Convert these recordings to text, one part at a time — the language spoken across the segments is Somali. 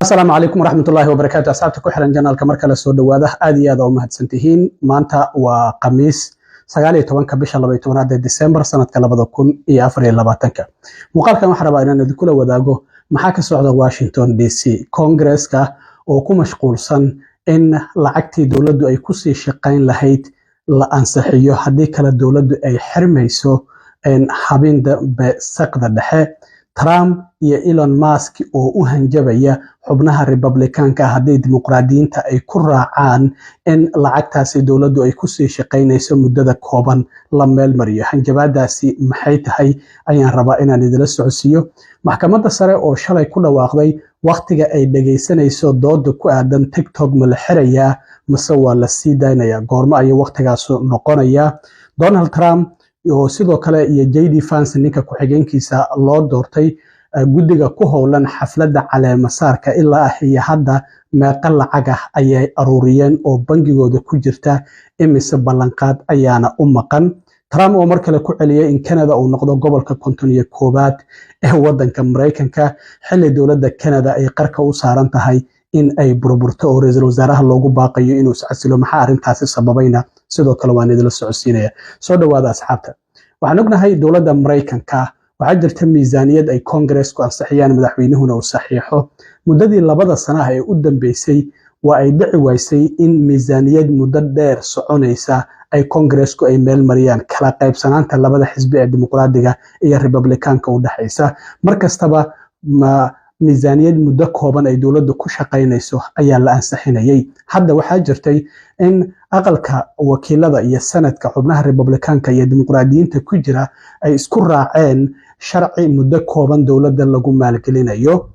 السلام عليكم ورحمة الله وبركاته. أصحابتك وحرن جنالك مركز سود وواده آدي آذا ومهد سنتهين مانتا وقميس سقالي توان كبش الله بيتونا ديسمبر سنة كلابا كون إي أفريل لباتنكا مقال كما حربا إننا ذكولا وداغو محاكا سعودة واشنطن دي سي كونغرس كا وكو مشغول سن إن لعكتي دولدو أي كسي شقين لهيت لأنسحيو حديك لدولدو أي حرميسو إن حابين بسقدة دحي Trump iyo Elon Musk oo u hanjabaya xubnaha Republicanka haddii dimuqraadiyiinta ay ku raacaan in lacagtaasi dawladdu ay ku sii shaqeynayso muddada kooban la meel mariyo. Hanjabaadaasi maxay tahay ayaan rabaa inaan idila socodsiiyo. Maxkamadda sare oo shalay ku dhawaaqday waqtiga ay dhageysanayso dooda ku aadan TikTok ma la xirayaa mise waa la sii daynayaa, goorma ayay waqtigaas noqonayaa. Donald Trump oo sidoo kale iyo JD Vance ninka ku xigeenkiisa loo doortay guddiga ku howlan xafladda caleemasaarka ilaa iyo hadda meeqa lacag ah ayay aruuriyeen oo bangigooda ku jirta imise ballanqaad ayaana u maqan. Trump oo mar kale ku celiyay in Canada uu noqdo gobolka 51aad ee wadanka Mareykanka xilli dowladda Canada ay qarka u saaran tahay in ay burburto oo ra'iisul wasaaraha loogu baaqayo inuu iscasilo. Maxaa arrintaasi sababayna sidoo kale waan idila socodsiinaya. Soo dhawaada asxaabta. waxaan ognahay dowladda Mareykanka waxaa jirta miisaaniyad ay Congress-ku ansixiyaan madaxweynuhuna uu saxiixo. muddadii 2 sano ee u dambeysay waa ay dhici waysay in miisaaniyad muddo dheer soconaysa ay Congress-ku ay meel mariyaan kala qaybsanaanta labada xisbi ee dimuqraadiga iyo Republicanka u dhaxaysa. markastaba miisaaniyad muddo kooban ay dawladdu ku shaqeynayso ayaa la ansixinayay. hadda waxaa jirtay in aqalka wakiilada iyo sanadka xubnaha Republicanka iyo dimuqraadiyiinta ku jira ay isku raaceen sharci muddo kooban dawladda lagu maalgelinayo.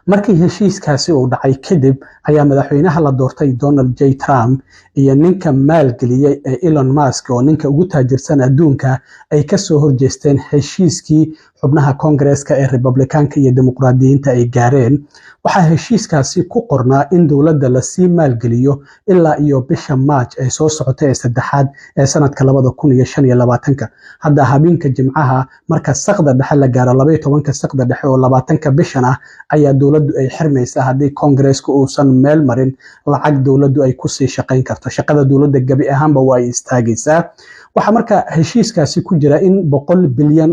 markii heshiiskaasi uu dhacay kadib ayaa madaxweynaha la doortay Donald J. Trump iyo ninka maalgeliyay ee Elon Musk oo ninka ugu taajirsan adduunka ay ka soo horjeesteen heshiiskii xubnaha Congress-ka ee Republicanka iyo dimuqraadiyiinta ay gaareen. waxaa heshiiskaasi ku qornaa in dawladda la sii maalgeliyo ilaa iyo bisha March ee soo socotay ee saddexaad ee sanadka 2025. hadda habeenka Jimcaha marka saqda dhexe la gaaro 12 saqda dhexe oo 20 bishan ah ayaa dawladdu ay xirmaysaa haddii Congress-ku uusan meel marin lacag dawladdu ay ku sii shaqeyn karto. shaqada dawladda gabi ahaanba waa ay istaagaysaa. waxaa marka heshiiskaasi ku jira in $100 bilyan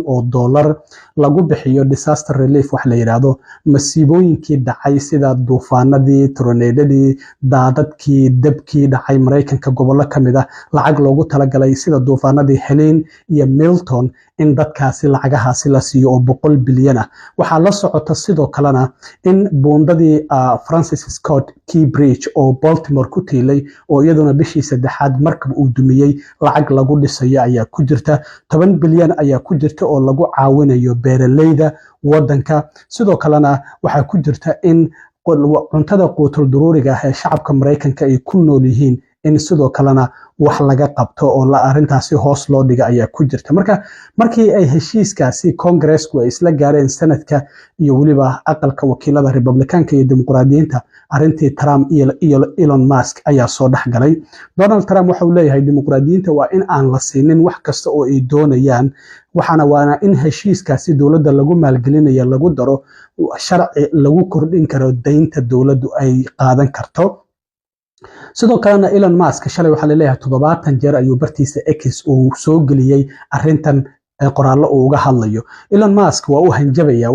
lagu bixiyo disaster relief wax la yiraahdo masiibooyinkii dhacay sida duufaanadii, tornaadadii, daadadkii, dabkii dhacay Mareykanka gobollo kamid ah lacag loogu talagalay sida duufaanadii Helene iyo Milton in dadkaasi lacagahaasi la siiyo oo $100 bilyan ah. waxaa la socota sidoo kalena in buundadii Francis Scott Key Bridge oo Baltimore ku tiilay oo iyaduna bishii saddexaad markab uu dumiyay lacag lagu dhisayo ayaa ku jirta. $10 bilyan ayaa ku jirta oo lagu caawinayo beeraleyda wadanka. sidoo kalena waxaa ku jirta in cuntada quutul daruuriga ah ee shacabka Mareykanka ay ku nool yihiin in sidoo kalena wax laga qabto oo la arintaasi hoos loo dhiga ayaa ku jirta. markii ay heshiiskaasi Congress-ku ay isla gaareen sanadka iyo waliba aqalka wakiilada Republicanka iyo dimuqraadiyiinta arintii Trump iyo Elon Musk ayaa soo dhaxgalay. Donald Trump waxa uu leeyahay dimuqraadiyiinta waa in aan la siinin wax kasta oo ay doonayaan, waana in heshiiskaasi dawladda lagu maalgelinayo lagu daro sharci lagu kordhin karo deynta dawladdu ay qaadan karto. sidoo kalena Elon Musk shalay waxa la leeyahay 70 jeer ayuu bartiisa X uu soo geliyay arintan qoraallo uu uga hadlayo. Elon Musk waa uu hanjabaya.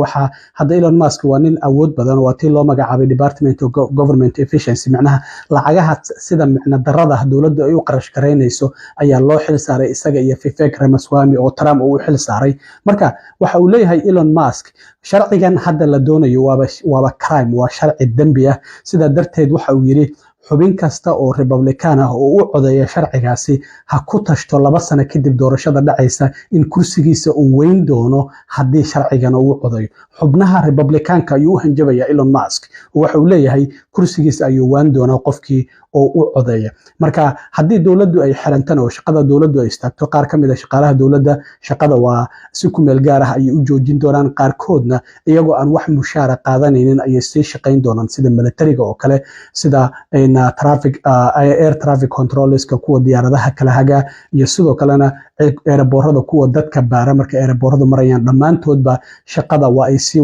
hadda Elon Musk waa nin awood badan oo tii loo magacaabay Department of Government Efficiency, macnaha lacagaha sida macna darrada dawladdu ay u qarash gareynayso ayaa loo xil saaray isaga iyo Vivek Ramaswamy oo Trump uu xil saaray. marka waxa uu leeyahay Elon Musk sharcigan hadda la doonayo waaba crime, waa sharci dambi ah. sida darteed waxa uu yiri xubin kasta oo Republican ah oo u codeeya sharcigaasi ha ku tashto 2 sano kadib doorashada dhacaysa in kursigiisa uu weyn doono haddii sharcigan uu codeeyo. xubnaha Republicanka ayuu u hanjabaya Elon Musk waxa uu leeyahay kursigiisa ayuu waan doonaa qofkii oo u codeeya. marka haddii dawladdu ay xirantan oo shaqada dawladdu ay istaagto, qaar kamid ah shaqaalaha dawladda shaqada waa si ku meel gaar ah ay u joojin doonaan, qaarkoodna iyagoo aan wax mushaar qaadanaynin ay sii shaqeyn doonaan sida militariga oo kale, sida air traffic controlska kuwa diyaaradaha kala haga iyo sidoo kalena airborada kuwa dadka baara marka airboradu marayaan dhammaantoodba shaqada waa ay sii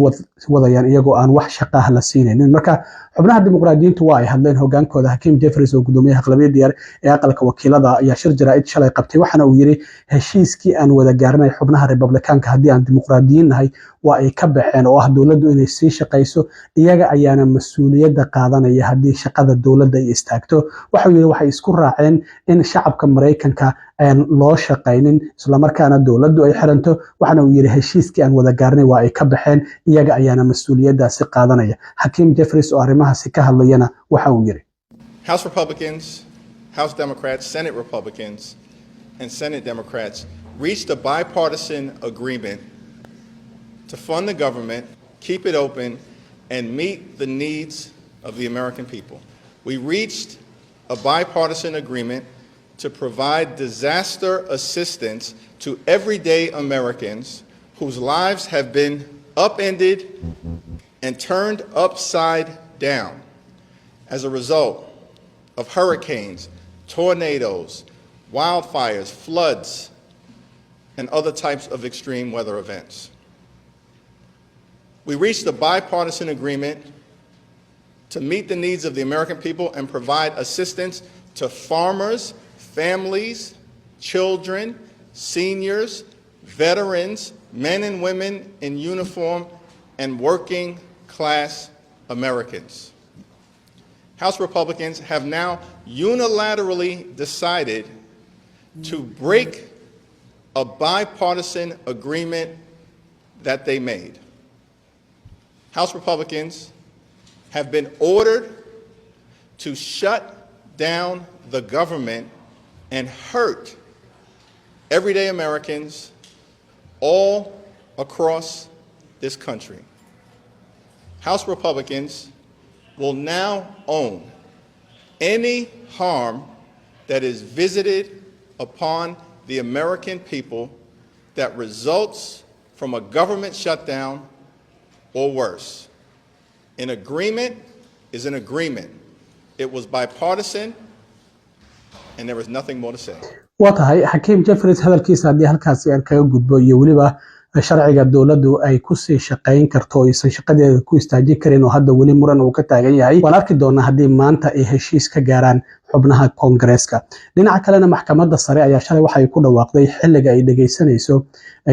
wadayaan iyagoo aan wax shaqaha la siinaynin marka xubnaha dimuqraadiyiintu waa ay hadleen hogaankooda Hakeem Jeffries oo gudoomiyaha aqlabiyadda yar ee aqalka wakiilada ayaa shir jaraa'id shalay qabtay waxaana uu yiri heshiiskii aan wada gaarnay xubnaha Republicaanka haddii aan dimuqraadiyiin nahay waa ay ka baxeen oo ah dowladdu inay sii shaqayso iyaga ayaana mas'uuliyadda qaadanaya haddii shaqada dowladda ay istaagto waxa uu yiri waxay isku raaceen in shacabka Mareykanka aan loo shaqaynin isla markaana dowladdu ay xiranto waxaana uu yiri heshiiskii aan wada gaarnay waa ay ka baxeen iyaga ayaana mas'uuliyaddaasi qaadanaya Hakeem Jeffries oo arrimahaasi ka hadlayana waxa uu yiri House Republicans, House Democrats, Senate Republicans, and Senate Democrats reached a bipartisan agreement to fund the government, keep it open, and meet the needs of the American people. We reached a bipartisan agreement to provide disaster assistance to everyday Americans whose lives have been upended and turned upside down as a result of hurricanes, tornadoes, wildfires, floods, and other types of extreme weather events. We reached a bipartisan agreement to meet the needs of the American people and provide assistance to farmers, families, children, seniors, veterans, men and women in uniform, and working class Americans. House Republicans have now unilaterally decided to break a bipartisan agreement that they made. House Republicans have been ordered to shut down the government and hurt everyday Americans all across this country. House Republicans will now own any harm that is visited upon the American people that results from a government shutdown or worse. An agreement is an agreement. It was bipartisan, and there is nothing more to say. watahay Hakeem Jeffries hadalkiisa haddii halkaasi aan kaga gudbo iyo waliba sharciga dowladdu ay ku sii shaqayn karto aysan shaqadeeda ku istaajin karin oo hadda wali muran uu ka taagan yahay waan arki doonaa haddii maanta ay heshiis ka gaaraan xubnaha Koongareeska dhinaca kalena maxkamadda sare ayaa shalay waxay ku dhawaaqday xilliga ay dhageysanayso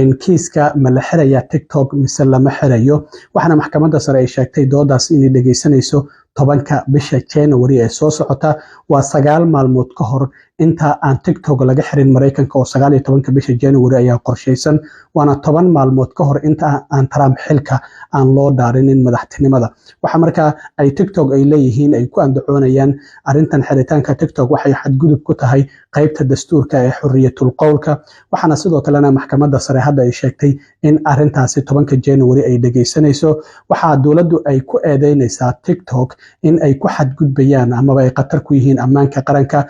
in kiiska ma la xiraya TikTok mise lama xirayo waxaana maxkamadda sare ay sheegtay doodaas inay dhageysanayso 10ka bisha January ee soo socota waa 9 maalmood ka hor inta aan TikTok laga xirin Mareykanka oo 19ka bisha January ayaa qorsheysan waana 10 maalmood ka hor inta aan Trump xilka aan loo dhaarinin madaxtinimada waxa markaa ay TikTok ay leeyihiin ay ku andacoonayaan arintan xiritaanka TikTok waxay xadgudub ku tahay qaybta dastuurka ee xurriyatul qowlka waxaana sidoo kalena maxkamadda sare hadda ay sheegtay in arintaasi 10ka January ay dhageysanayso waxa dawladdu ay ku eedeynaysaa TikTok in ay ku xadgudbayaan ama ay qatar ku yihiin ammaanka qaranka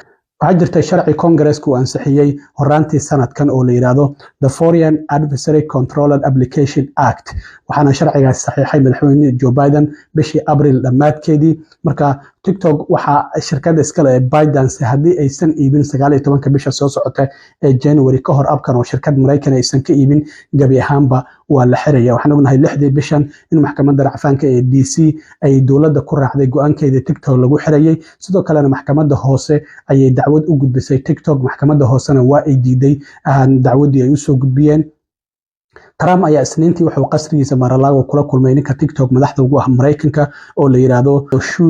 waxaa jirtay sharci Congress-ku ansixiyay horaantii sanadkan oo la yiraahdo The Foreign Adversary Controlled Application Act waxaana sharcigaas saxiixay madaxweyne Joe Biden bishii April dhamaadkeedii marka TikTok waxa shirkadda iskale ee ByteDance haddii aysan iibin 19ka bisha soo socota ee January ka hor abkan oo shirkad Mareykan aysan ka iibin gabi ahaanba waa la xiraya waxaan ognahay 6 bishan in maxkamadda racfaanka ee DC ay dawladda ku raacday go'aankeeda TikTok lagu xirayay sidoo kalena maxkamadda hoose ayay dacwad u gudbisay TikTok maxkamadda hoosena waa ay diiday dacwadii ay u soo gudbiyeen Trump ayaa isniintii wuxuu qasrigiisa Mar-a-Lago kula kulmay ninka TikTok madaxda ugu ah Mareykanka oo la yiraahdo Shu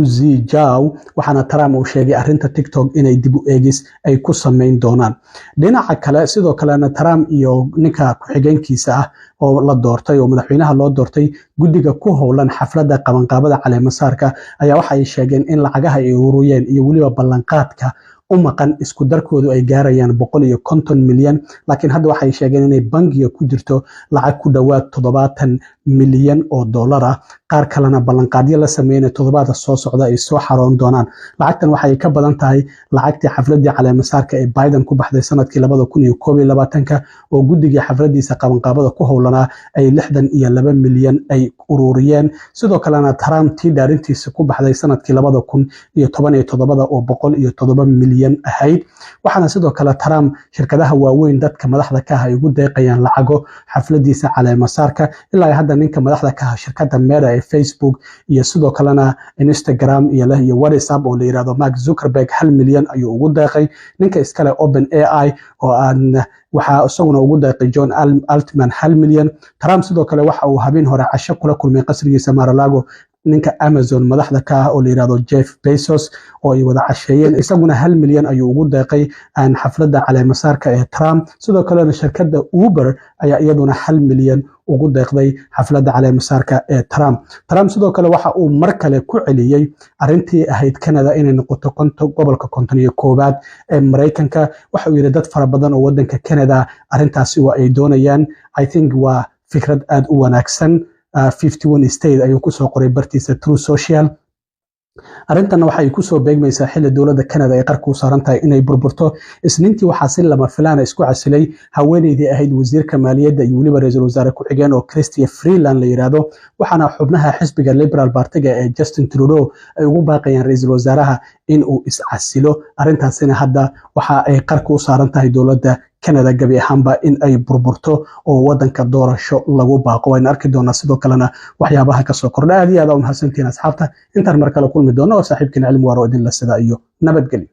Zhao waxaana Trump uu sheegay arinta TikTok inay dib u eegis ay ku sameyn doonaan dhinaca kale sidoo kalena Trump iyo ninka ku xigeenkiisa ah oo la doortay oo madaxweynaha loo doortay guddiga ku howlan xafladda qabanqaabada caleemasaarka ayaa waxay sheegeen in lacagaha ay ururiyeen iyo waliba ballanqaadka umaqan isku darkoodu ay gaarayaan 150 milyan laakiin hadda waxay sheegeen inay bangiga ku jirto lacag ku dhawaad 70 milyan oo dollar ah qaar kalena ballanqaadyo la sameeyay toddobaadka soo socda ay soo xaroon doonaan lacagtan waxay ka badan tahay lacagtii xafladii caleemasaarka ee Biden ku baxday sanadkii 2021 oo guddiga xafladiisa qabanqaabada ku howlanaa ay 62 milyan ay ururiyeen sidoo kalena Trump tii dhaarintiisa ku baxday sanadkii 2017 oo 107 milyan ahayd waxaana sidoo kale Trump shirkadaha waaweyn dadka madaxda ka ah ay ugu deeqayaan lacago xafladiisa caleemasaarka ilaa hadda ninka madaxda ka ah shirkadda Meta ee Facebook iyo sidoo kalena Instagram iyo WhatsApp oo la yiraahdo Mark Zuckerberg 1 milyan ayuu ugu deeqay ninka iskale OpenAI oo aan waxa isaguna ugu deeqay John Altman 1 milyan Trump sidoo kale waxa uu habeen hore casho kula kulmay qasrigiisa Mar-a-Lago ninka Amazon madaxda ka ah oo la yiraahdo Jeff Bezos oo ay wada casheeyeen isaguna 1 milyan ayuu ugu deeqay aan xafladda caleemasaarka ee Trump sidoo kale shirkadda Uber ayaa iyaduna 1 milyan ugu deeqday xafladda caleemasaarka ee Trump sidoo kale waxa uu mar kale ku celiyay arintii ahayd Canada inay noqoto gobolka 51aad ee Mareykanka waxa uu yiri dad fara badan oo wadanka Canada arintaasi waa ay doonayaan I think waa fikrad aad u wanaagsan 51 state ayuu ku soo qoray bartiisa True Social arrintan waxay ku soo beegmaysaa xilli dawladda Canada ay qarku saaran tahay inay burburto isniintii waxa si lama filaan isku casilay haweeneydii ahayd wasiirka maaliyadda iyo waliba ra'iisul wasaare ku xigeen oo Chrystia Freeland la yiraahdo waxaana xubnaha xisbiga Liberal Party-ga ee Justin Trudeau ay ugu baaqayaan ra'iisul wasaaraha in uu iscasilo arrintaasina hadda waxa ay qarku saaran tahay dawladda Canada gabi ahaanba in ay burburto oo wadanka doorasho lagu baaqo waan arki doonaa sidoo kalena waxyaabaha ka soo kordha aad iyo aad u mahadsantiin asxaabta intaan mar kale kulmi doono oo saaxiibkeen cilmi waaro idin la sida iyo nabadgelyo